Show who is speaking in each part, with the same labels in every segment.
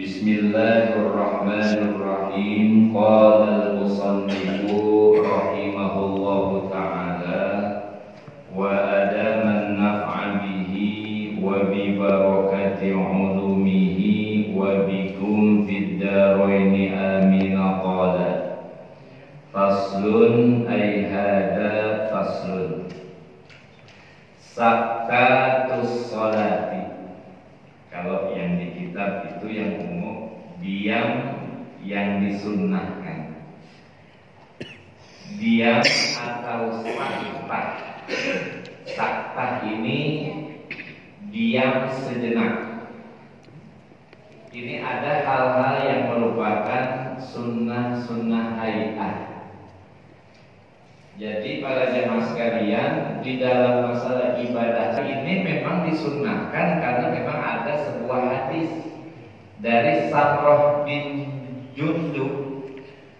Speaker 1: Bismillahirrahmanirrahim. Qala al-musannifu rahimahullahu ta'ala wa adaman naf'a bihi wa bi barakati ulumihi wa bikum fid daraini amin. Qala faslun ay hada faslun sakatus sholati. Kalau yang di kitab itu yang umum, diam yang disunnahkan. Diam atau saktah. Saktah ini diam sejenak. Ini ada hal-hal yang merupakan sunnah-sunnah hay'ah. Jadi para jemaah sekalian, di dalam masalah ibadah ini memang disunnahkan karena memang ada sebuah hadis dari Samrah bin Jundub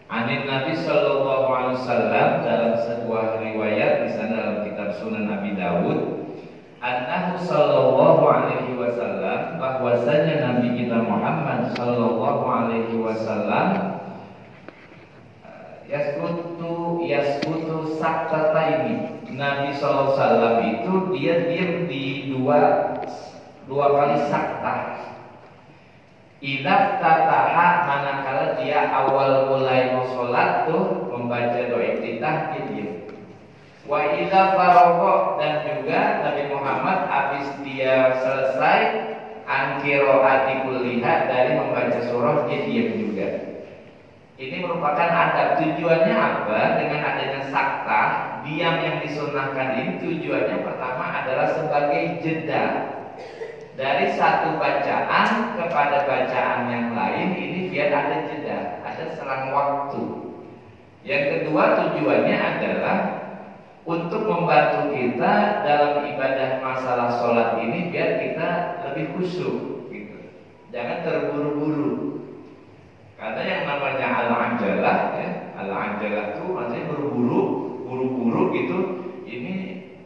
Speaker 1: anin Nabi Sallallahu Alaihi Wasallam dalam sebuah riwayat di sana dalam kitab Sunan Abi Dawud, annahu Sallallahu Alaihi Wasallam, bahwasanya Nabi kita Muhammad Sallallahu Alaihi Wasallam yaskutu saktataini. Nabi sallallahu alaihi wasallam itu dia diam di dua kali saktah. Idza tataha, manakala dia awal mulai mau sholat tuh membaca doa iftitah, dia diam. Wa idza faragha, dan juga Nabi Muhammad habis dia selesai an qiraati kulliha, dari membaca surah, dia diam juga. Ini merupakan adab. Tujuannya apa? Dengan adanya saktah, diam yang disunnahkan ini tujuannya pertama adalah sebagai jeda dari satu bacaan kepada bacaan yang lain. Ini biar ada jeda, ada selang waktu. Yang kedua tujuannya adalah untuk membantu kita dalam ibadah masalah sholat ini biar kita lebih khusyuk gitu. Jangan terburu-buru. Karena yang namanya al-ajalah, ya, al-ajalah itu maksudnya buru-buru gitu. Ini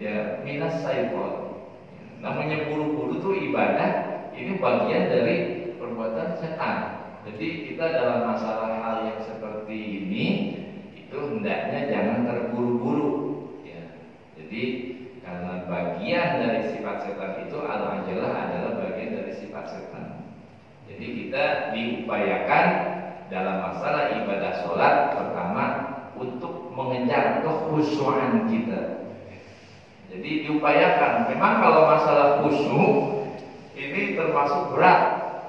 Speaker 1: ya minas syaitan. Namanya buru-buru itu ibadah, ini bagian dari perbuatan setan. Jadi kita dalam masalah hal yang seperti ini itu hendaknya jangan terburu-buru. Ya. Jadi karena bagian dari sifat setan itu al-ajalah adalah bagian dari sifat setan. Jadi kita diupayakan dalam masalah ibadah sholat pertama untuk mengejar kekhusyuan kita. Jadi diupayakan. Memang kalau masalah khusyuk ini termasuk berat.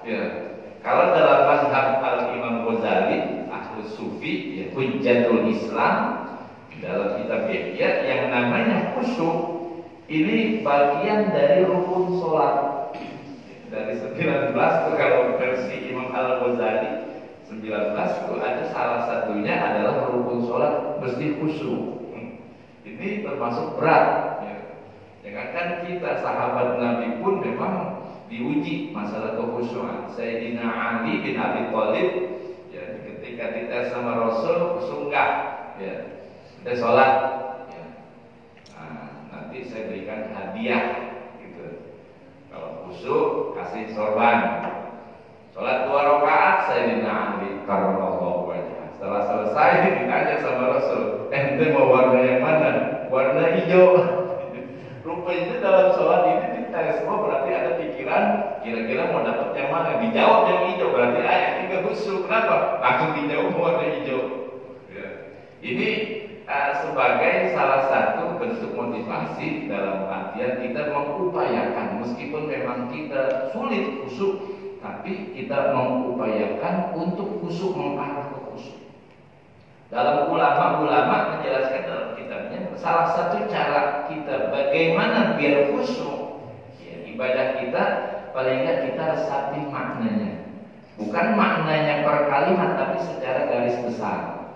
Speaker 1: Ya. Kalau dalam mazhab Al-Imam Ghazali, Ahlus Sufi, ya, Hujjatul Islam, dalam kitab Ihya, yang namanya khusyuk ini bagian dari rukun sholat. Dari 19 kalau versi Imam Al-Ghazali 19 itu ada salah satunya adalah rukun sholat mesti khusyuk. Ini termasuk berat. Ya. Jangankan kita, sahabat Nabi pun memang diuji masalah kekhusyuan. Sayyidina Ali bin Abi Thalib, ya, ketika dites sama Rasul khusyuk enggak? Ya, kita sholat. Ya. Nah, nanti saya berikan hadiah. Gitu. Kalau khusyuk kasih sorban. Sholat 2 rakaat Sayyidina Ali karramallahu wajhah. Setelah selesai ditanya sama Rasul, ente mau warna yang mana? Warna hijau. Rupanya dalam sholat ini dites. Oh, berarti ada pikiran kira-kira mau dapat yang mana? Dijawab yang hijau, berarti ayat ini khusyuk. Kenapa? Langsung dijawab warna hijau. Ya. Ini sebagai salah satu bentuk motivasi dalam artian kita mengupayakan, meskipun memang kita sulit khusyuk, tapi kita mengupayakan untuk khusyuk, mengarah ke khusyuk. Dalam ulama menjelaskan dalam kitabnya, salah satu cara kita bagaimana biar khusyuk, ya, ibadah kita paling enggak kita resapi maknanya. Bukan maknanya per kalimat, tapi secara garis besar.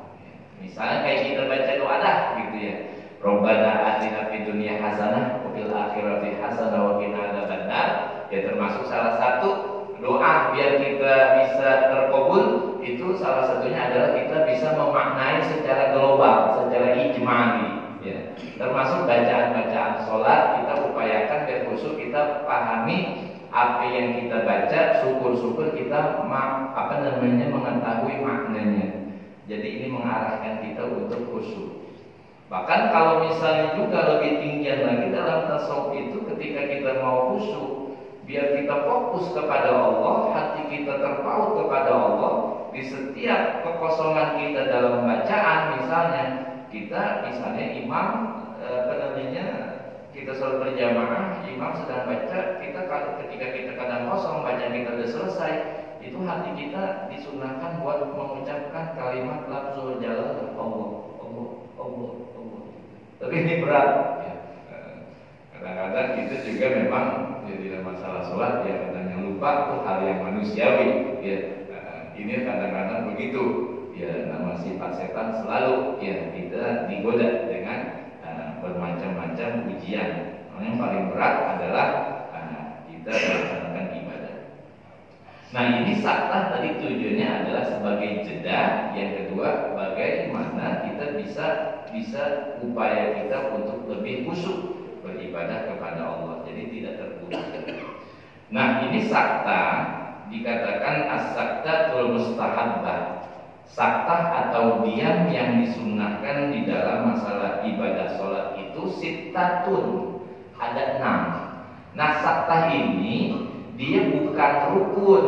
Speaker 1: Misalnya kayak kita baca doa dah gitu ya. Rabbana atina fid dunya hasanah wa fil akhirati hasanah wa qina adzabannar. Ya, termasuk salah satu doa biar kita bisa terkabul itu salah satunya adalah kita bisa memaknai secara global, secara ijmali, ya. Termasuk bacaan-bacaan sholat kita upayakan biar khusyuk, kita pahami apa yang kita baca, syukur-syukur kita mengetahui maknanya. Jadi ini mengarahkan kita untuk khusyuk. Bahkan kalau misalnya juga lebih tinggian lagi dalam tasawuf itu, ketika kita mau khusyuk, biar kita fokus kepada Allah, hati kita terpaut kepada Allah, di setiap kekosongan kita dalam bacaan, misalnya imam kita selalu berjamaah, imam sedang baca, ketika kita kadang kosong, bacaan kita sudah selesai, itu hati kita disunahkan buat mengucapkan kalimat lafzul jalalah, Allah. Tapi ini berat ya. Kadang-kadang kita juga memang jadi masalah sholat ya, kadang lupa tuh hal yang manusiawi ya. Ini kadang-kadang begitu ya, nama sifat setan selalu ya kita digoda dengan bermacam-macam ujian. Yang paling berat adalah kita melaksanakan ibadah. Nah, ini saktah tadi tujuannya adalah sebagai jeda. Yang kedua, bagaimana kita bisa upaya kita untuk lebih khusyuk beribadah kepada Allah. Jadi tidak terputus. Nah, ini sakta dikatakan as-saktatul mustahabbah. Saktah atau diam yang disunnahkan di dalam masalah ibadah sholat itu sittatun, ada 6. Nah, saktah ini dia bukan rukun,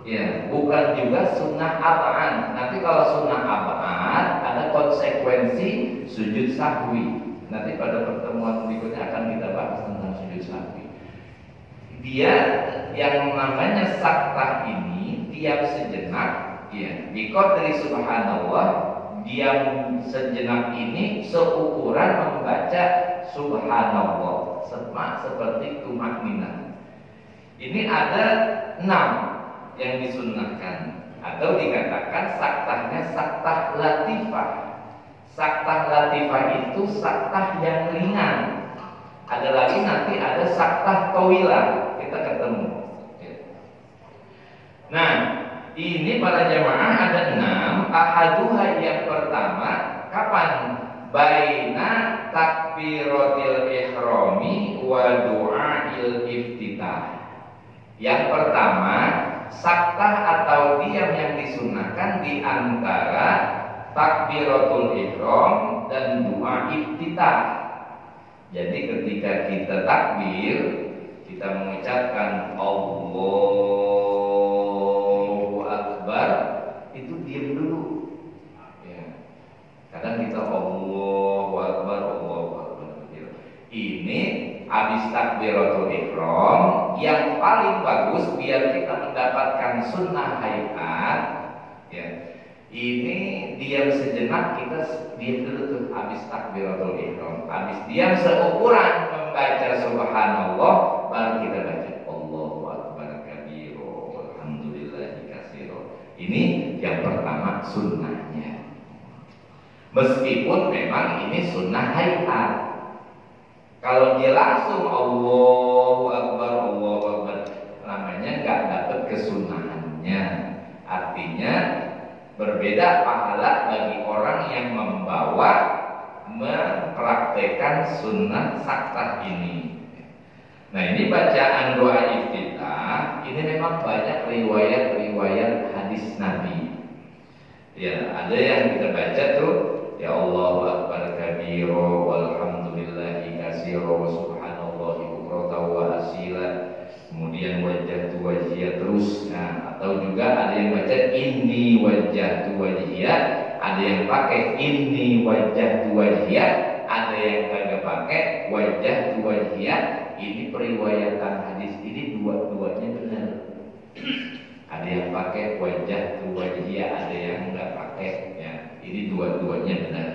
Speaker 1: ya, bukan juga sunnah ab'ad. Nanti kalau sunnah ab'ad ada konsekuensi sujud sahwi. Nanti pada pertemuan berikutnya akan kita bahas tentang sujud sahwi. Dia yang namanya saktah ini diam sejenak. Ya, biqadri subhanallah, diam sejenak ini seukuran membaca subhanallah, sama seperti tumakninah. Ini ada 6 yang disunnahkan, atau dikatakan saktahnya saktah latifah. Saktah latifah itu saktah yang ringan. Ada lagi nanti ada saktah tawilah, kita ketemu. Nah, ini para jamaah ada 6. Ahaduha yang pertama, kapan? Baina takbiratil ihrami wa du'ail iftitah. Yang pertama, saktah atau diam yang disunahkan di antara takbiratul ihram dan doa iftitah. Jadi ketika kita takbir, kita mengucapkan Allahu Akbar, itu diam dulu. Ya. Kadang kita Allahu Akbar, Allahu Akbar. Ini habis takbiratul ihram, yang paling bagus biar kita mendapatkan sunnah hayat. Ya. Ini diam sejenak, kita diam dulu tuh habis takbiratul ihram. Habis diam seukuran membaca subhanallah, baru kita baca Allahu Akbar kabiro walhamdulillahi katsiro. Ini yang pertama sunnahnya. Meskipun memang ini sunnah hayat. Kalau dia langsung Allahu Akbar, namanya nggak dapat kesunahannya. Artinya berbeda pahala bagi orang yang mempraktekkan sunnah saktah ini. Nah, ini bacaan doa iftitah ini memang banyak riwayat hadis Nabi. Ya, ada yang kita baca tuh, ya Allahu Akbar kabiro walhamdulillahi katsiro wa subhanallahi bukratan wa asila. Kemudian wajjahtu wajhiya terus. Nah, atau juga ada yang baca inni wajjahtu wajhiya, ada yang pakai inni wajjahtu wajhiya, ada yang kagak pakai wajjahtu wajhiya. Ini periwayatan hadis ini dua-duanya benar. Ada yang pakai wajjahtu wajhiya, ada yang enggak pakai ya. Ini dua-duanya benar.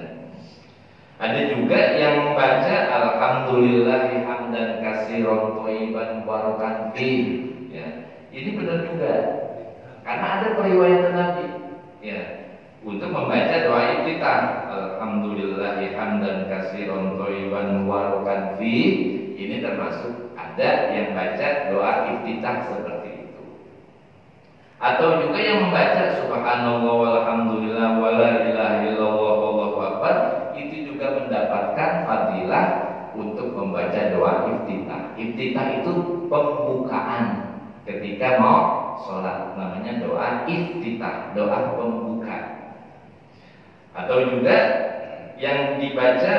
Speaker 1: Ada juga yang membaca alhamdulillahi hamdan katsiran thayyiban barakan fi. Ya. Ini benar juga. Karena ada periwayatan Nabi. Ya. Untuk membaca doa iftitah alhamdulillahi hamdan katsiran thayyiban barakan fi, ini termasuk ada yang baca doa iftitah seperti itu. Atau juga yang membaca subhanallah walhamdulillah wala ilaha illallah wallahu akbar, itu juga mendapatkan fadilah untuk membaca doa iftitah. Iftitah itu pembukaan. ketika mau sholat, namanya doa iftitah, doa pembuka. Atau juga yang dibaca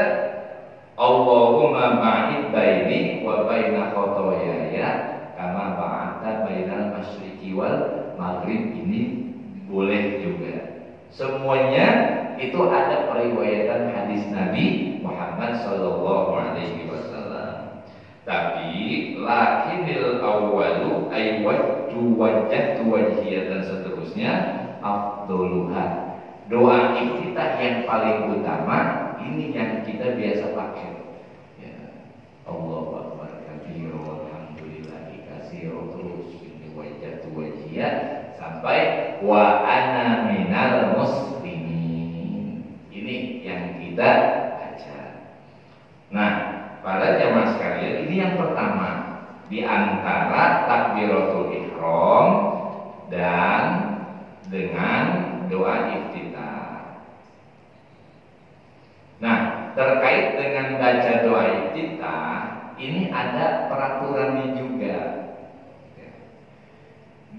Speaker 1: Allahumma ba'id baini wa baina khotoyaya kama ba'adta bainal masyriqi wal maghrib, ini boleh juga. Semuanya itu ada periwayatan hadis Nabi Muhammad sallallahu alaihi wasallam. Tapi lakinil awwalu ay wajjatu wajhiyah dan seterusnya afdoluha. Doa iftitah yang paling utama ini yang kita biasa pakai. Ya. Allahu akbar kabir walhamdulillahi katsira, terus ini wajjatu wajhiyah sampai wa ana minal muslimin. Ini yang kita baca. Nah, para jamaah sekalian, ini yang pertama di antara takbiratul ihram dan dengan doa iftitah. Nah, terkait dengan baca doa iftitah, ini ada peraturannya juga.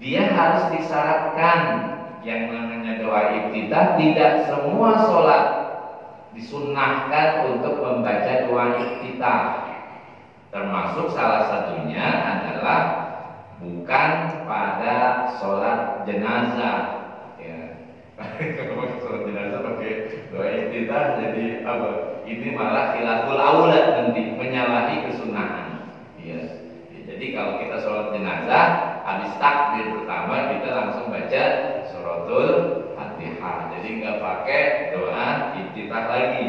Speaker 1: Dia harus disyaratkan. Yang namanya doa iftitah, tidak semua sholat disunnahkan untuk membaca doa iftitah. Termasuk salah satunya adalah bukan pada sholat jenazah. Kalau sholat jenazah pakai doa iftitah jadi apa? Ini malah khilaful aula, nanti menyalahi kesunahan. Ya. Jadi kalau kita sholat jenazah, habis takbir pertama kita langsung baca suratul Fatihah. Jadi nggak pakai doa iftitah lagi.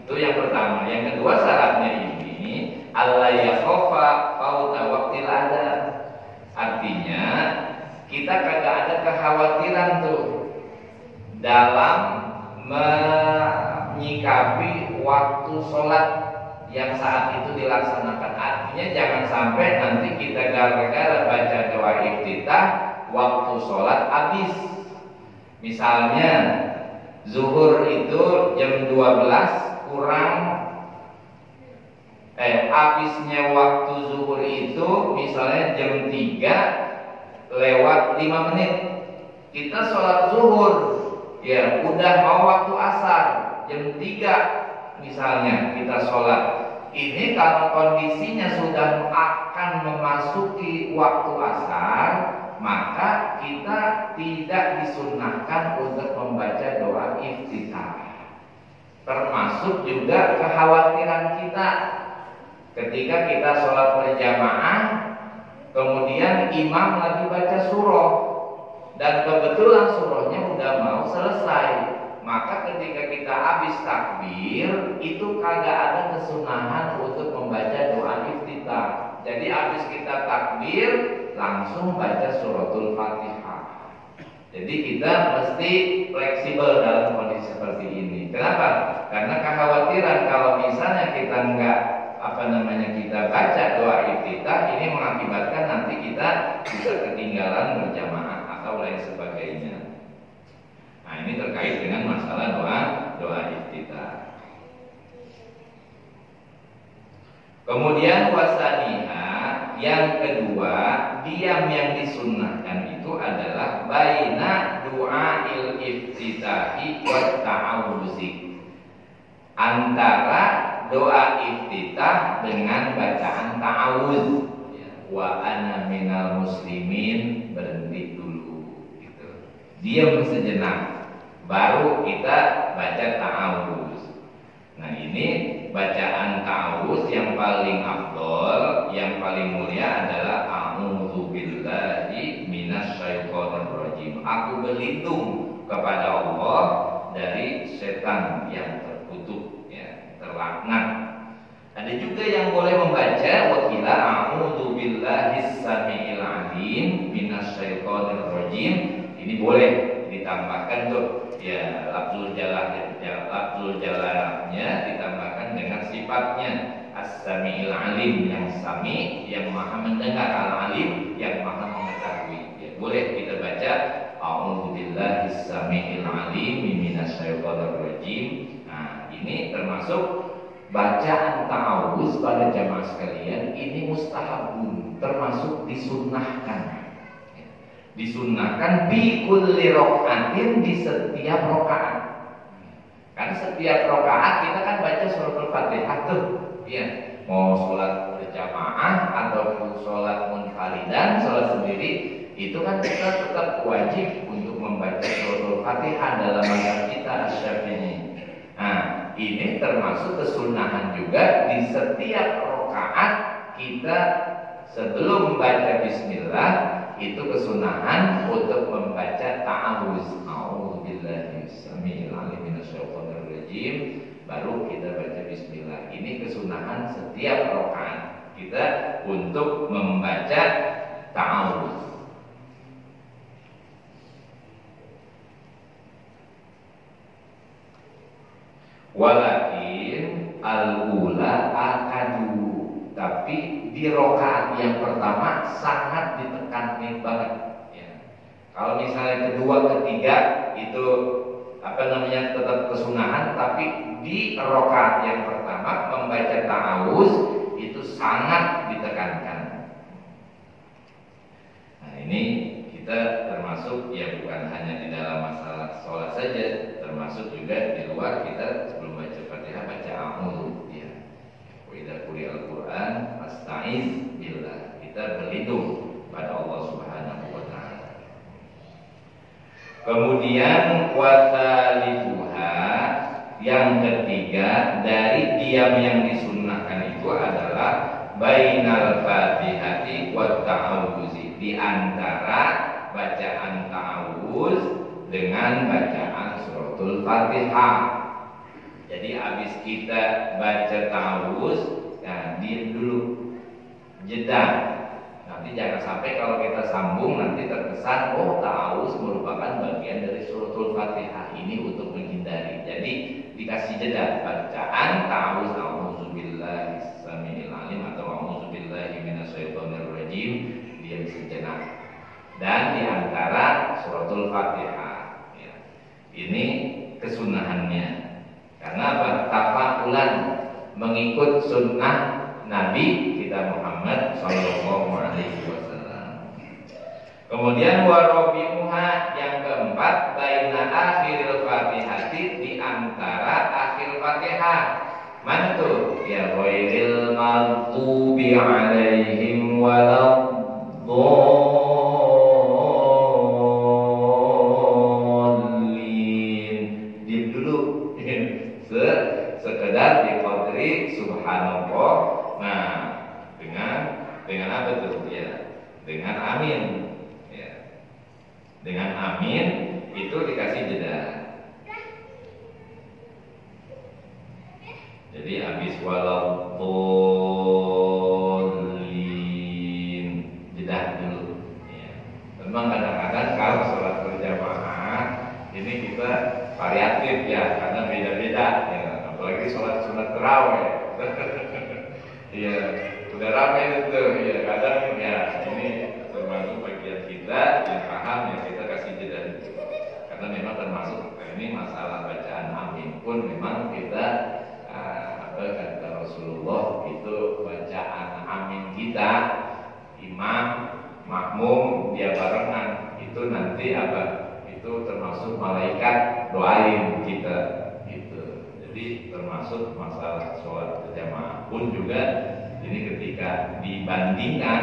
Speaker 1: Itu yang pertama. Yang kedua syaratnya ini alla yakhafa fauta waqtil adzan. Artinya kita kagak ada kekhawatiran tuh dalam menyikapi waktu sholat yang saat itu dilaksanakan. Artinya jangan sampai nanti kita gara-gara baca doa iftitah waktu sholat habis. Misalnya zuhur itu jam 12 kurang habisnya waktu zuhur itu misalnya jam 3 lewat 5 menit. Kita sholat zuhur, ya udah mau waktu asar jam 3 misalnya kita sholat. Ini kalau kondisinya sudah akan memasuki waktu asar, maka kita tidak disunnahkan untuk membaca doa iftitah. Termasuk juga kekhawatiran kita ketika kita sholat berjamaah, kemudian imam lagi baca surah dan kebetulan surahnya udah mau selesai, maka ketika kita habis takbir itu kagak ada kesunahan untuk membaca doa iftitah. Jadi habis kita takbir langsung baca suratul Fatihah. Jadi kita mesti fleksibel dalam kondisi seperti ini. Kenapa? Karena kekhawatiran kalau misalnya kita enggak kita baca doa iftitah, ini mengakibatkan nanti kita bisa ketinggalan berjamaah atau lain sebagainya. Nah, ini terkait dengan masalah doa iftitah. Kemudian wasaniha, yang kedua, diam yang disunnahkan itu adalah baina du'ail iftitahi wa ta'awuzi, antara doa iftitah dengan bacaan ta'awuz. Wa ana minal muslimin, berhenti dulu gitu. Diam sejenak baru kita baca ta'awuz. Nah, ini bacaan ta'awuz yang paling afdol, yang paling mulia adalah a'udzu billahi minasyaitonir rajim. Aku berlindung kepada Allah dari setan yang terkutuk, ya, terlaknat. Ada juga yang boleh membaca wakila a'udzu billahis samiil alim minasyaitonir rajim. Ini boleh ditambahkan tuh, ya, lafzul jalalahnya ditambahkan dengan sifatnya as-samiil alim, yang sami yang maha mendengar, al-alim yang maha mengetahui. Ya, boleh kita baca a'udzu billahis samiil alim minasyaitonir rajim. Nah, ini termasuk bacaan ta'awuz pada jamaah sekalian, ini mustahabun, termasuk disunnahkan. Disunnahkan bi kulli rokaatin, di setiap rokaat. Karena setiap rokaat kita kan baca suratul Fatihah tuh, ya. Mau sholat berjamaah ataupun sholat munfaridan, sholat sendiri, itu kan kita tetap wajib untuk membaca suratul Fatihah dalam mazhab kita Asy-Syafi'i. Nah, ini termasuk kesunahan juga di setiap rokaat kita sebelum baca bismillah, itu kesunahan untuk membaca ta'awuz. A'udzubillahi samil alim minasyaitonir rajim, baru kita baca bismillah. Ini kesunahan setiap rakaat kita untuk membaca ta'awuz. Walakin al-ula akadu, tapi di rokaat yang pertama sangat ditekankan banget, ya. Kalau misalnya kedua, ketiga itu tetap kesunahan, tapi di rokaat yang pertama membaca ta'awuz itu sangat ditekankan. Nah, ini kita termasuk, ya bukan hanya di dalam masalah sholat saja, termasuk juga di luar kita sebelum baca Fatihah baca a'udzu, ya. Wa idza quri'al Qur'an fasta'iz billah. Kita berlindung pada Allah Subhanahu wa taala. Kemudian wasalifuha, yang ketiga dari diam yang disunnahkan itu adalah bainal Fatihati wa ta'awuzi, di antara bacaan ta'awuz dengan bacaan suratul Fatihah. Jadi habis kita baca ta'awuz, nah diam dulu, jeda. Nanti jangan sampai kalau kita sambung nanti terkesan ta'awuz merupakan bagian dari suratul Fatihah. Ini untuk menghindari. Jadi dikasih jeda bacaan ta'awuz, a'udzubillahi samil alim atau a'udzubillahi minasyaitonir rajim, diam sejenak. Dan diantara suratul Fatihah, ya. Ini kesunahannya. Karena apa? Tafakulan, mengikut sunnah Nabi kita Muhammad Sallallahu Alaihi Wasallam. Kemudian warobimuha, yang keempat, baina akhiril Fatihati, di antara akhir Fatihah. Mana tuh? Ya ghairil maghdubi alaihim waladdallin. Diam dulu. Sekedar diqadri subhanallah. Nah, dengan apa tuh? Ya, dengan amin, ya. Dengan amin itu dikasih jeda. Jadi habis waladdallin, jeda dulu, ya. Memang kadang-kadang kalau sholat berjamaah ini kita variatif, ya, karena beda-beda, ya. Apalagi sholat sunat tarawih. Iya, udah ramai itu, ya. Kadang ya ini termasuk bagian kita yang paham, ya kita kasih jeda. Karena memang termasuk ini masalah bacaan amin pun memang kita kata Rasulullah itu bacaan amin kita, imam, makmum dia barengan, itu nanti itu termasuk malaikat doain kita, gitu. Jadi termasuk masalah sholat berjamaah pun juga ini ketika dibandingkan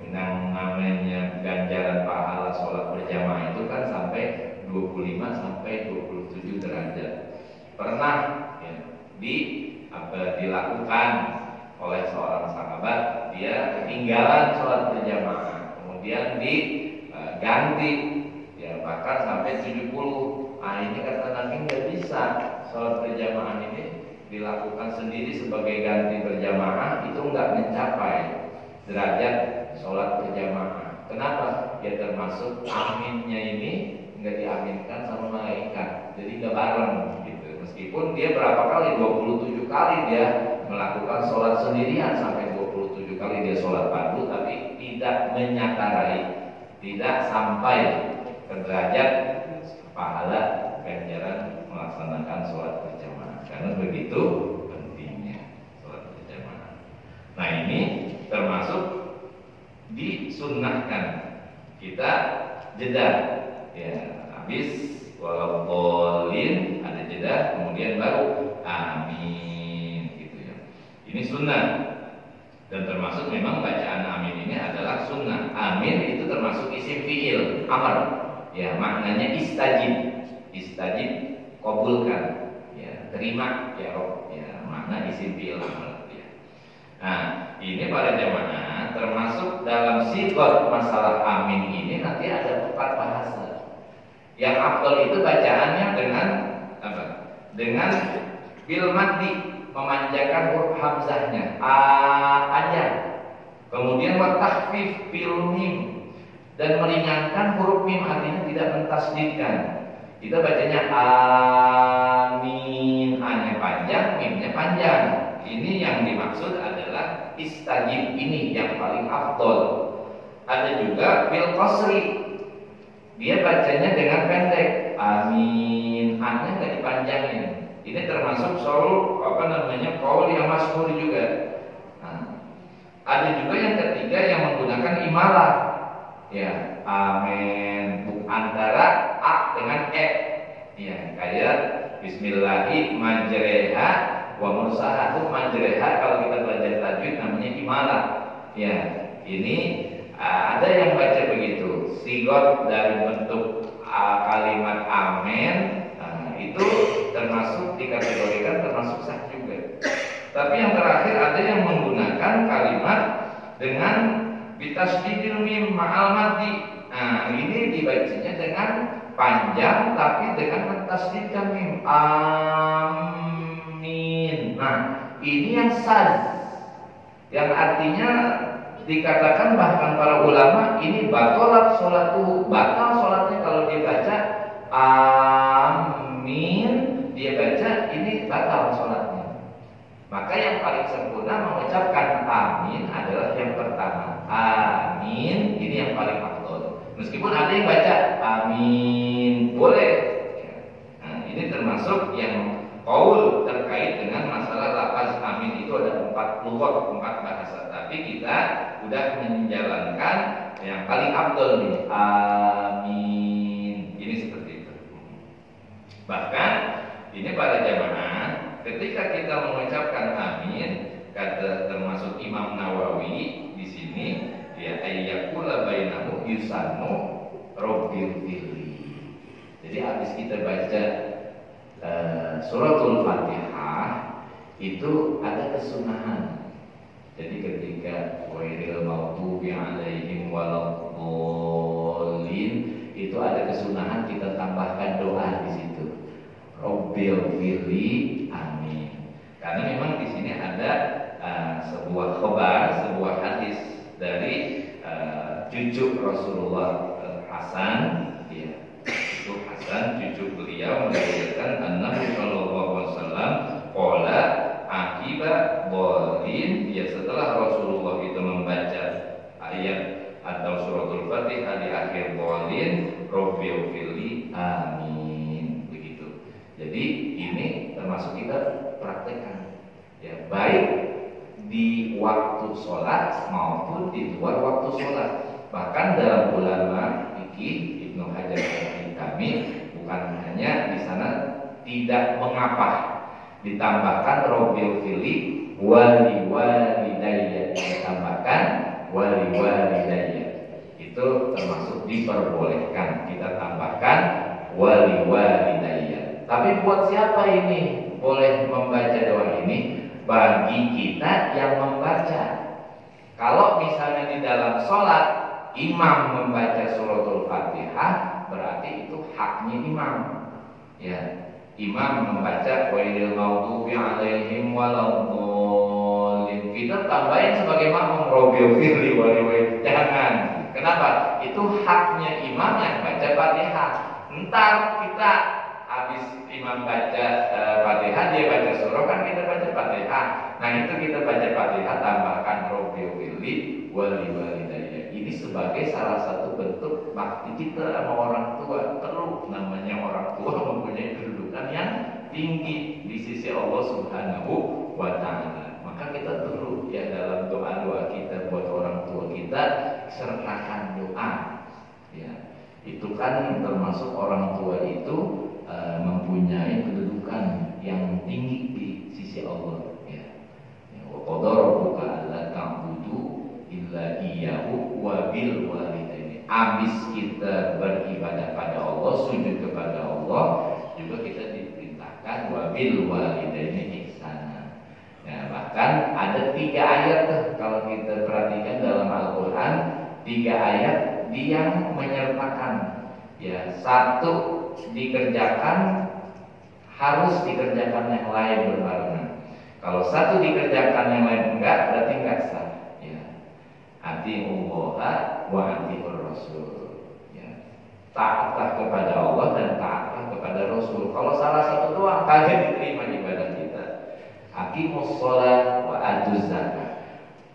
Speaker 1: dengan namanya ganjaran pahala sholat berjamaah itu kan sampai 25 sampai 27 derajat. Pernah, ya, dilakukan oleh seorang sahabat, dia ketinggalan sholat berjamaah, kemudian diganti, ya bahkan sampai 70. Ini kata Nabi nggak bisa sholat berjamaah ini dilakukan sendiri sebagai ganti berjamaah, itu nggak mencapai derajat sholat berjamaah. Kenapa? Ya termasuk aminnya ini nggak diaminkan sama malaikat, jadi nggak bareng, gitu. Meskipun dia berapa kali, 27 kali dia melakukan sholat sendirian, sampai 27 kali dia sholat fardu, tapi tidak menyatarai, tidak sampai ke derajat pahala ganjaran melaksanakan sholat berjamaah. Karena begitu pentingnya sholat berjamaah. Nah, ini termasuk disunnahkan kita jeda. Ya, habis waladhdallin ada jeda, kemudian baru amin gitu ya. Ini sunnah. Dan termasuk memang bacaan amin ini adalah sunnah. Amin itu termasuk isim fi'il, amar. Ya, maknanya istajib. Istajib, kabulkan. Ya, terima ya Rob. Ya, makna isim fi'il amar ya. Nah, ini para jamaah termasuk dalam sigot masalah amin ini nanti ada 4 bahasa. Yang afdal itu bacaannya dengan apa? Dengan bil maddi, memanjangkan huruf hamzahnya panjang, kemudian wa takhfif bil mim, dan meringankan huruf mim, artinya tidak mentasdidkan. Kita bacanya amin, a-nya panjang, mimnya panjang. Ini yang dimaksud adalah istajib, ini yang paling afdol. Ada juga bil qasri, dia bacanya dengan pendek, amin, a-nya nggak dipanjangin. Ini termasuk qaul qaul yang masyhur juga. Nah, ada juga yang ketiga yang menggunakan imalah. Ya, amin antara a dengan e. Ya, kayak bismillahi majreha wa mursaha. Majreha kalau kita belajar tajwid namanya imalah. Ya, ini ada yang baca begitu. Sigot dari bentuk kalimat amin itu termasuk dikategorikan termasuk sah juga. Tapi yang terakhir ada yang menggunakan kalimat dengan bitasdidil mim ma'al maddi. Nah, ini dibacanya dengan panjang tapi dengan mentasdidkan mim, amin. Nah, ini yang sah, yang artinya dikatakan bahkan para ulama ini batalat sholatuhu, batal sholatnya kalau dia baca amin, dia baca ini batal sholatnya. Maka yang paling sempurna mengucapkan amin adalah yang pertama, amin, ini yang paling afdol. Meskipun ada yang baca amin, boleh. Nah, ini termasuk yang qaul terkait dengan masalah lafaz amin itu ada 4 lughat, 4 bahasa. Tapi kita sudah menjalankan yang paling afdol nih, amin. Ini seperti itu. Bahkan ini para jamaah, ketika kita mengucapkan amin, kata termasuk Imam Nawawi di sini, ya ayyakula bainahu yusannu rabbil fili. Jadi habis kita baca suratul Fatihah itu ada kesunahan. Jadi ketika ghairil maghdubi alaihim waladdallin itu ada kesunahan kita tambahkan doa di situ. Rabbil fili amin. Karena memang di sini ada sebuah khabar, sebuah hadis dari cucu Rasulullah Hasan, ya. Itu Hasan cucu beliau meriwayatkan Nabi sallallahu alaihi wasallam qala akiba dhalin, ya setelah Rasulullah itu membaca ayat atau suratul Fatihah di akhir dhalin rabbil fili amin, begitu. Jadi ini termasuk kita praktekkan, ya, baik di waktu sholat maupun di luar waktu sholat. Bahkan dalam ulama fikih Ibnu Hajar al-Haytami bukan hanya di sana tidak mengapa ditambahkan rabbil fili wali walidayya, ditambahkan wali walidayya, itu termasuk diperbolehkan kita tambahkan wali walidayya. Tapi buat siapa ini boleh membaca doa ini? Bagi kita yang membaca. Kalau misalnya di dalam sholat imam membaca suratul Fatihah, berarti itu haknya imam. Ya, imam membaca ghairil maghdubi alaihim waladdallin, kita tambahin sebagai makmum rabbil fili wali. Jangan. Kenapa? Itu haknya imam yang baca Fatihah. Entar kita habis imam baca Fatihah, dia baca surah, kan kita baca Fatihah. Nah, itu kita baca Fatihah tambahkan rabbil fili wali walidayya. Ini sebagai salah satu bentuk bakti kita sama orang tua. Perlu, namanya orang tua mempunyai kedudukan yang tinggi di sisi Allah Subhanahu wa taala. Maka kita perlu, ya, dalam doa-doa kita buat orang tua kita sertakan doa. Ya. Itu kan termasuk orang tua itu mempunyai kedudukan yang tinggi di sisi Allah. Ya. Wa qadara rabbuka alla ta'budu illa iyyahu wa bil walidaini. Abis kita beribadah pada Allah, sujud kepada Allah, juga kita diperintahkan wa bil walidaini ihsana. Ya, bahkan ada 3 ayat tuh kalau kita perhatikan dalam Al-Qur'an, 3 ayat yang menyertakan, ya, satu dikerjakan harus dikerjakan yang lain berbarengan. Kalau satu dikerjakan yang lain enggak, berarti enggak sah. Ya. Atiullaha wa atiur rasul. Ya. Taatlah kepada Allah dan taatlah kepada Rasul. Kalau salah satu doang kagak diterima ibadah kita. Aqimus shalah wa atuz zakat.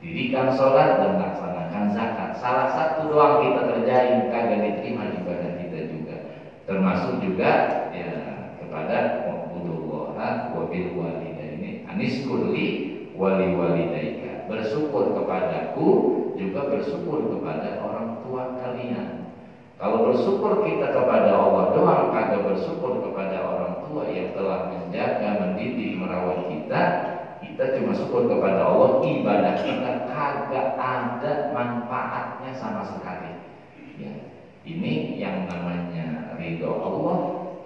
Speaker 1: Dirikan sholat dan laksanakan zakat. Salah satu doang kita kerjain, kagak diterima ibadah kita juga. Termasuk juga ya kepada wa'budullaha wa bil walidaini aniskurli wali walidaika. Bersyukur kepadaku, juga bersyukur kepada orang tua kalian. Kalau bersyukur kita kepada Allah doang, kagak bersyukur kepada orang tua yang telah menjaga, mendidik, merawat kita cuma syukur kepada Allah, ibadah kita kagak ada manfaatnya sama sekali. Ya. Ini yang namanya ridho Allah,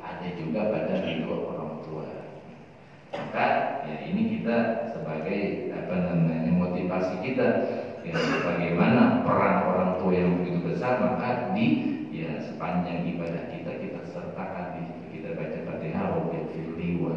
Speaker 1: ada juga pada ridho orang tua. Maka ya ini kita sebagai motivasi kita, ya, bagaimana peran orang tua yang begitu besar, maka ya sepanjang ibadah kita sertakan di situ. Kita baca Fatihah, Rabbil firli wa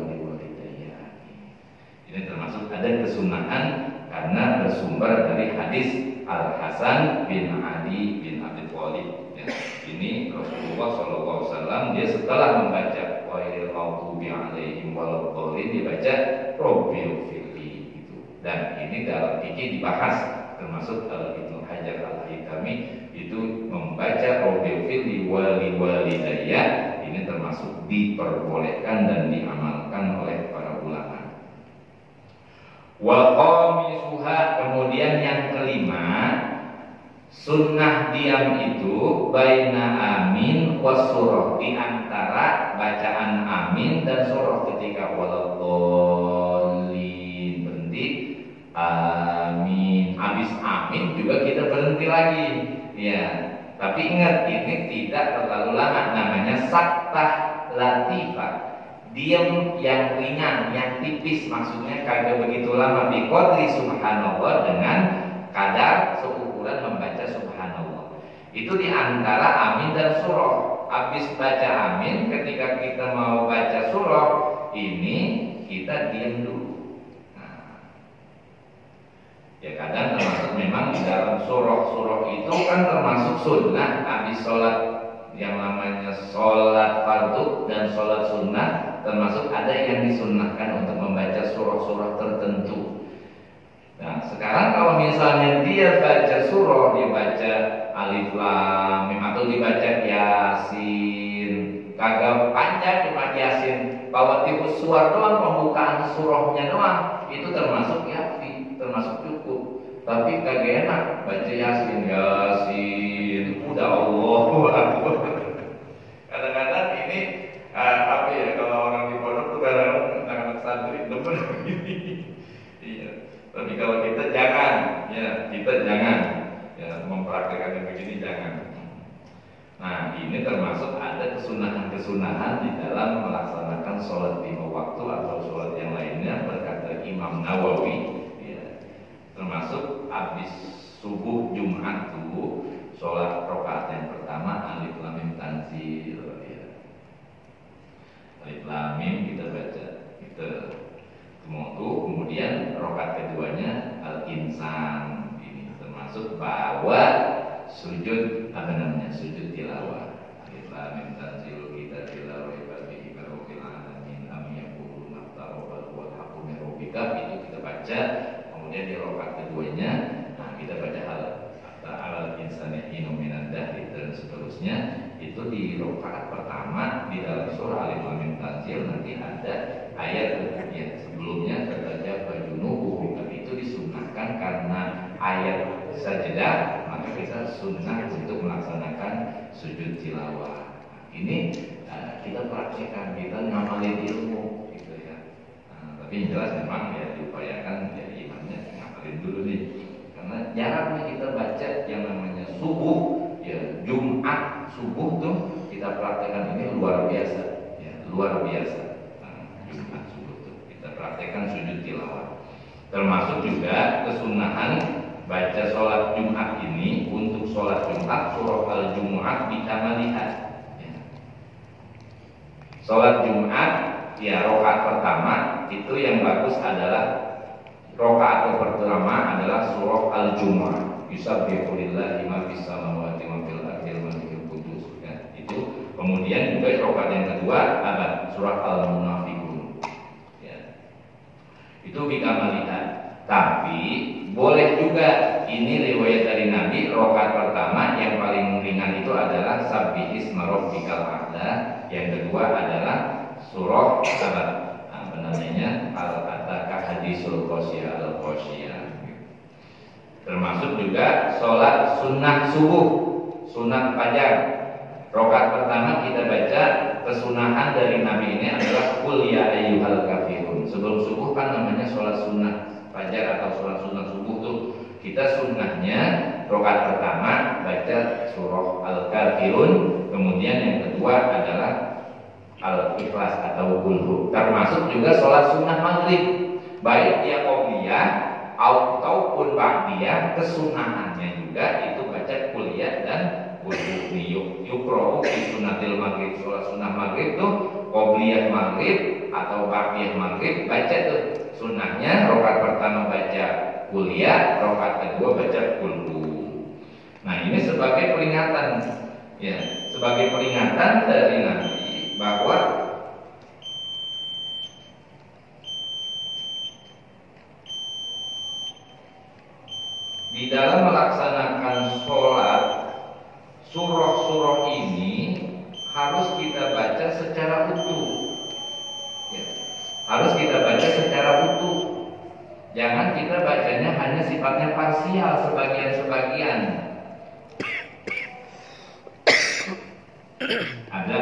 Speaker 1: ini termasuk ada kesunahan karena bersumber dari hadis Al Hasan bin Ali bin Abi Thalib. Ya, ini Rasulullah SAW dia setelah membaca Ghairil maghdubi 'alaihim waladdallin dibaca Rabbil firli gitu. Dan ini dalam fikih dibahas, termasuk Ibnu Hajar Al-Haytami itu membaca Rabbil firli wali walidayya, ini termasuk diperbolehkan dan diamalkan oleh para ulama. Wa qamisuha, kemudian yang kelima, sunnah diam itu baina amin was surah, di antara bacaan amin dan surah. Ketika waladdallin berhenti, amin, habis amin juga kita berhenti lagi. Ya, tapi ingat ini tidak terlalu lama, namanya saktah latifah. Diam yang ringan, yang tipis, maksudnya kagak begitu lama. Biqadri subhanallah, dengan kadar seukuran membaca subhanallah. Itu diantara amin dan surah. Habis baca amin, ketika kita mau baca surah, ini kita diam dulu. Nah, ya kadang termasuk memang di dalam surah itu kan termasuk sunnah. Habis sholat yang namanya sholat fardu dan sholat sunnah, termasuk ada yang disunnahkan untuk membaca surah-surah tertentu. Nah, sekarang kalau misalnya dia baca surah, dia baca alif lam mim atau dibaca yasin, kagak panjang, cuma yasin bawa tipe suar doang, pembukaan surahnya doang, itu termasuk yafi, termasuk cukup. Tapi kagak enak baca yasin udah Allahu Akbar. Kadang-kadang ini apa ya, kalau orang di pondok tuh kadang-kadang anak-anak santri demen begini. Iya. Tapi kalau kita jangan, ya kita jangan ya mempraktikkan yang begini, jangan. Nah, ini termasuk ada kesunahan-kesunahan di dalam melaksanakan sholat lima waktu atau sholat yang lainnya, berkata Imam Nawawi. Ya, termasuk habis subuh Jumat tuh sholat rakaat yang pertama alif lam mim tanzil. Alif lam mim kita baca, kita kemudian rakaat keduanya al-insan. Ini termasuk bahwa sujud sujud tilawah. Alif lam mim tanzil kita tilawah ibadihi rabbil alamin am yaqulu naftaru wal haqqu min rabbika, itu kita baca. Kemudian di rakaat keduanya kita baca al-insani hinu minan dahri dan seterusnya. Itu di rakaat pertama di dalam surah Alif Lam Mim Tanzil nanti ada ayat yang sebelumnya terbaca bajunuhu, itu disunnahkan karena ayat sajadah, maka kita sunnah untuk melaksanakan sujud tilawah. tilawah. Ini kita praktekkan, kita ngamalin ilmu gitu ya. Tapi jelas memang ya diupayakan ya imannya ngamalin dulu nih. Karena jarang nih kita baca yang namanya subuh, ya Jumat subuh tuh kita praktekkan ini luar biasa, ya luar biasa. Jumat subuh tuh kita praktekkan sujud tilawah. Termasuk juga kesunahan baca sholat Jumat ini. Untuk sholat Jumat surah Al-Jumu'ah bikamaliha. Sholat Jumat ya rakaat pertama itu yang bagus adalah rakaat pertama adalah surah Al-Jumu'ah. Yusabbihu lillahi ma fis samawati wa fil ardi wal malikul qudus. Ya, itu. Kemudian juga rakaat yang kedua ada surah Al-Munafiqun. Ya. Itu bikamaliha. Tapi boleh juga ini riwayat dari Nabi rakaat pertama yang paling ringan itu adalah Sabbihisma rabbikal a'la. Yang kedua adalah surah apa namanya Al-Ataka hadisul Qosyah al-Qosyah. Termasuk juga sholat sunnah subuh, sunnah fajar. Rakaat pertama kita baca kesunahan dari Nabi ini adalah Qul ya ayyuhal kafirun. Sebelum subuh kan namanya sholat sunnah fajar atau sholat sunnah subuh tuh. Kita sunnahnya rakaat pertama baca surah Al-Kafirun, kemudian yang kedua adalah Al-Ikhlas atau Qul. Termasuk juga sholat sunnah maghrib, baik dia qobliyah ataupun ba'diyah, kesunahannya juga itu baca kuliah dan Qul yuqra'u fi sunnatil maghrib. Sholat sunnah maghrib tuh qobliyah maghrib atau ba'diyah maghrib baca tuh sunnahnya rakaat pertama baca kuliah, rakaat kedua baca Qul. Nah ini sebagai peringatan, ya sebagai peringatan dari Nabi bahwa di dalam melaksanakan sholat surah-surah ini harus kita baca secara utuh, ya. Harus kita baca secara utuh. Jangan kita bacanya hanya sifatnya parsial, sebagian-sebagian. Ada,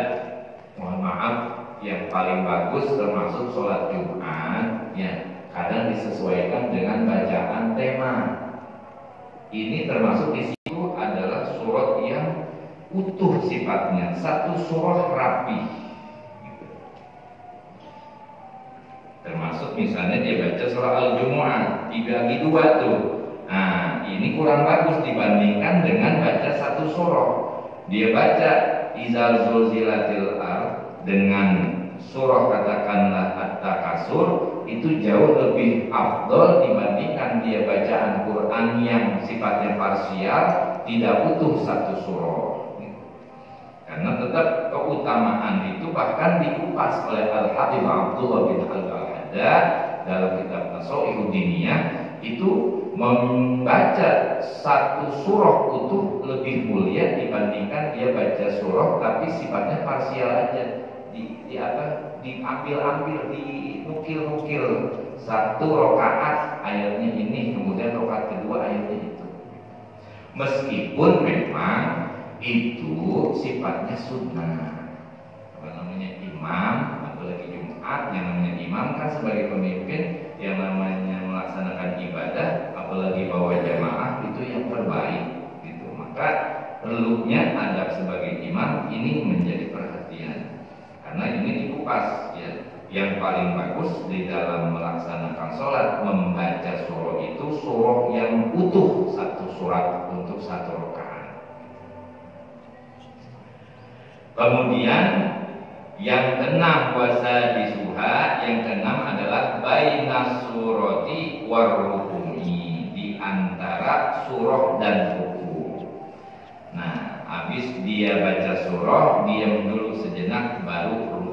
Speaker 1: mohon maaf, yang paling bagus termasuk sholat Jumat, ya kadang disesuaikan dengan bacaan tema. Ini termasuk di situ adalah surat yang utuh sifatnya, satu surah rapi. Termasuk misalnya dia baca surah Al-Jumu'ah dibagi dua tuh. Nah ini kurang bagus dibandingkan dengan baca satu surah. Dia baca Izal Zulzilatil Ard dengan surah katakanlah At-Takasur, itu jauh lebih afdol dibandingkan dia bacaan Quran yang sifatnya parsial, tidak utuh satu surah. Karena tetap keutamaan itu bahkan dikupas oleh Al-Habib Abdullah bin Al-Haddad dalam kitab Tasawwuf Diniyah, itu membaca satu surah utuh lebih mulia dibandingkan dia baca surah tapi sifatnya parsial aja, diambil-ambil, dinukil-nukil. Satu rakaat ayatnya ini, kemudian rakaat kedua ayatnya itu. Meskipun memang itu sifatnya sunnah. Apa namanya imam, apalagi Jumat, yang namanya imam kan sebagai pemimpin, yang namanya melaksanakan ibadah, apalagi bawa jamaah, itu yang terbaik gitu. Maka perlunya adab sebagai imam ini menjadi perhatian, karena ini dikupas ya. Yang paling bagus di dalam melaksanakan sholat membaca surah itu surah yang utuh, satu surat untuk satu rakaat. Kemudian yang keenam puasa di suha, yang keenam adalah bainas surati warrukuni, di antara surah dan ruku. Nah, habis dia baca surah, diam dulu sejenak baru ruku.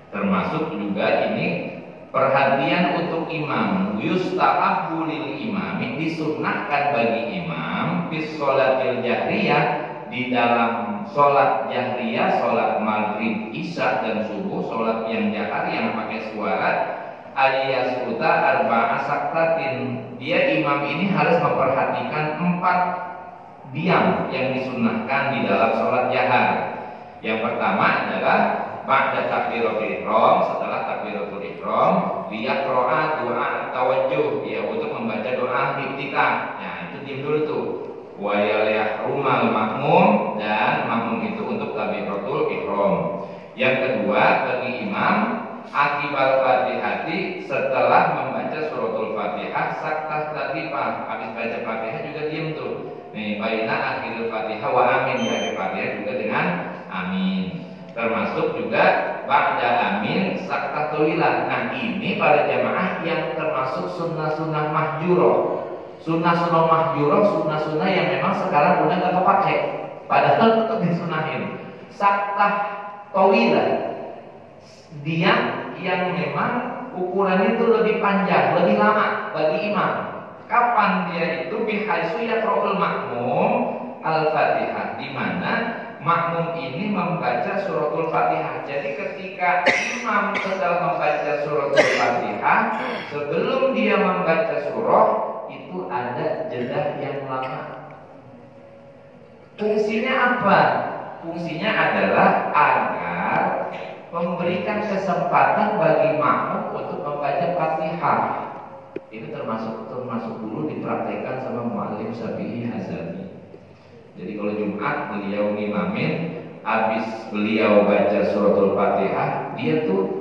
Speaker 1: Termasuk juga ini perhatian untuk imam. Yustahabbu lil imami, disunnahkan bagi imam bis sholatil jahriyah, di dalam sholat jahriyah, sholat maghrib, isya dan subuh, sholat yang jahar yang pakai suara, ayyaskuta arba'a saktatin. Dia imam ini harus memperhatikan 4 diam yang disunnahkan di dalam sholat jahar. Yang pertama adalah ba'da takbiratul ihram, setelah takbiratul ihram, liyaqra'a doa tawajjuh, ya untuk membaca doa iktikaf. Nah, itu diam dulu tuh. Wa yahrumal makmum, dan makmum itu untuk takbiratul ihram. Yang kedua, bagi imam akibal Fatihati, setelah membaca suratul Fatihah sakta latifah, habis baca Fatihah juga diam tuh. Nih, baina akhirul Fatihah wa amin, di akhir Fatihah juga dengan amin. Termasuk juga ba'da amin sakta tawilah. Nah, ini para jamaah yang termasuk sunnah-sunnah mahjurah. Sunnah-sunnah mahjurah, sunnah-sunnah yang memang sekarang udah gak kepake, padahal tetap disunahin. Sakta tawilah, dia yang memang ukurannya itu lebih panjang, lebih lama bagi imam. Kapan dia itu? Bihaisu yaqra'ul makmum al-Fatihah, di mana makmum ini membaca suratul Fatihah. Jadi ketika imam sedang membaca suratul Fatihah, sebelum dia membaca surah itu ada jeda yang lama. Fungsinya apa? Fungsinya adalah agar memberikan kesempatan bagi makmum untuk membaca Fatihah. Ini termasuk dulu dipraktekkan sama Mu'allim Syafi'i Hazali. Jadi kalau Jumat beliau ngimamin, habis beliau baca suratul Fatihah, dia tuh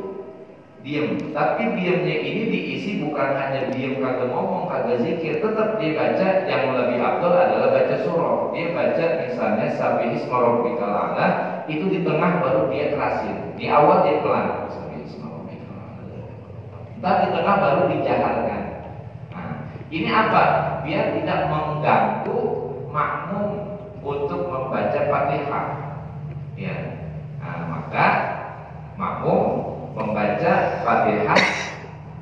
Speaker 1: diam. Tapi diamnya ini diisi bukan hanya diam kagak ngomong, kagak zikir, tetap dia baca. Yang lebih afdal adalah baca surah. Dia baca misalnya Sabbihisma rabbikal a'la, itu di tengah baru dia kerasin. Di awal dia pelan, Sabbihisma rabbikal a'la. Entar di tengah baru dijaharkan. Nah, ini apa? Biar tidak mengganggu makmum untuk membaca Fatihah. Ya. Nah, maka makmum membaca Fatihah,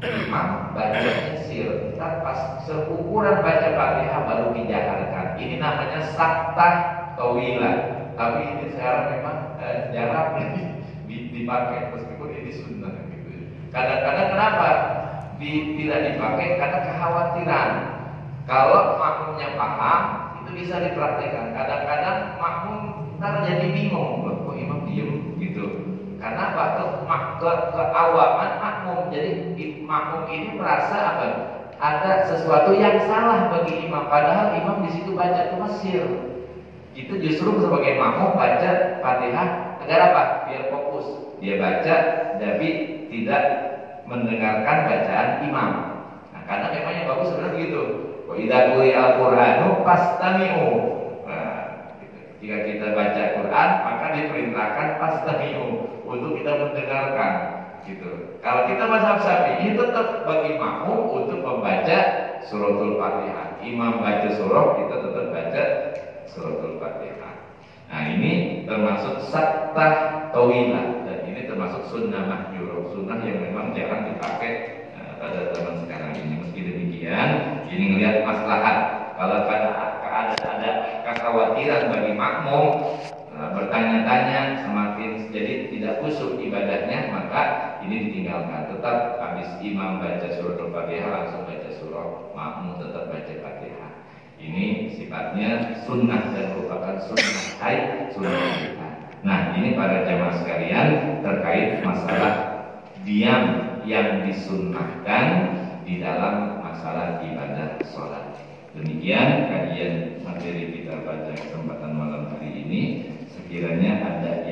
Speaker 1: imam bacanya sir. Ntar pas seukuran baca Fatihah baru dijaharkan. Ini namanya sakta tawilah. Tapi ini sekarang memang jarang dipakai, meskipun ini sunnah gitu. Kadang-kadang kenapa tidak dipakai? Karena kekhawatiran kalau makmumnya paham itu bisa dipraktekkan. Kadang-kadang makmum ntar jadi bingung, kok imam diem gitu. Karena apa? Keawaman makmum. Jadi makmum ini merasa apa? Ada sesuatu yang salah bagi imam, padahal imam di situ baca cuma sir. Itu justru sebagai makmum baca Fatihah agar apa? Biar fokus. Dia baca tapi tidak mendengarkan bacaan imam. Nah, karena memang yang bagus sebenarnya begitu. Wa idza quri'a al-Qur'anu fastami'u. Nah, jika kita baca Quran, maka diperintahkan fastami'u, untuk kita mendengarkan gitu. Kalau kita mazhab Syafi'i tetap bagi makmum untuk membaca suratul Fatihah. Imam baca surah, kita tetap baca suratul Fatihah. Nah, ini termasuk sakta tawilah, dan ini termasuk sunnah mahjur, sunnah yang memang jarang dipakai pada zaman sekarang ini. Meski demikian, ini melihat maslahat. Kalau ada kekhawatiran bagi makmum bertanya-tanya, semakin jadi tidak khusyuk ibadahnya, maka ini ditinggalkan. Tetap habis imam baca suratul Fatihah langsung baca surah, makmum tetap baca Fatihah. Ini sifatnya sunnah dan merupakan sunnah sunnah. Nah, ini para jamaah sekalian terkait masalah diam yang disunnahkan di dalam masalah ibadah sholat. Demikian kajian materi kita pada kesempatan malam hari ini. Sekiranya ada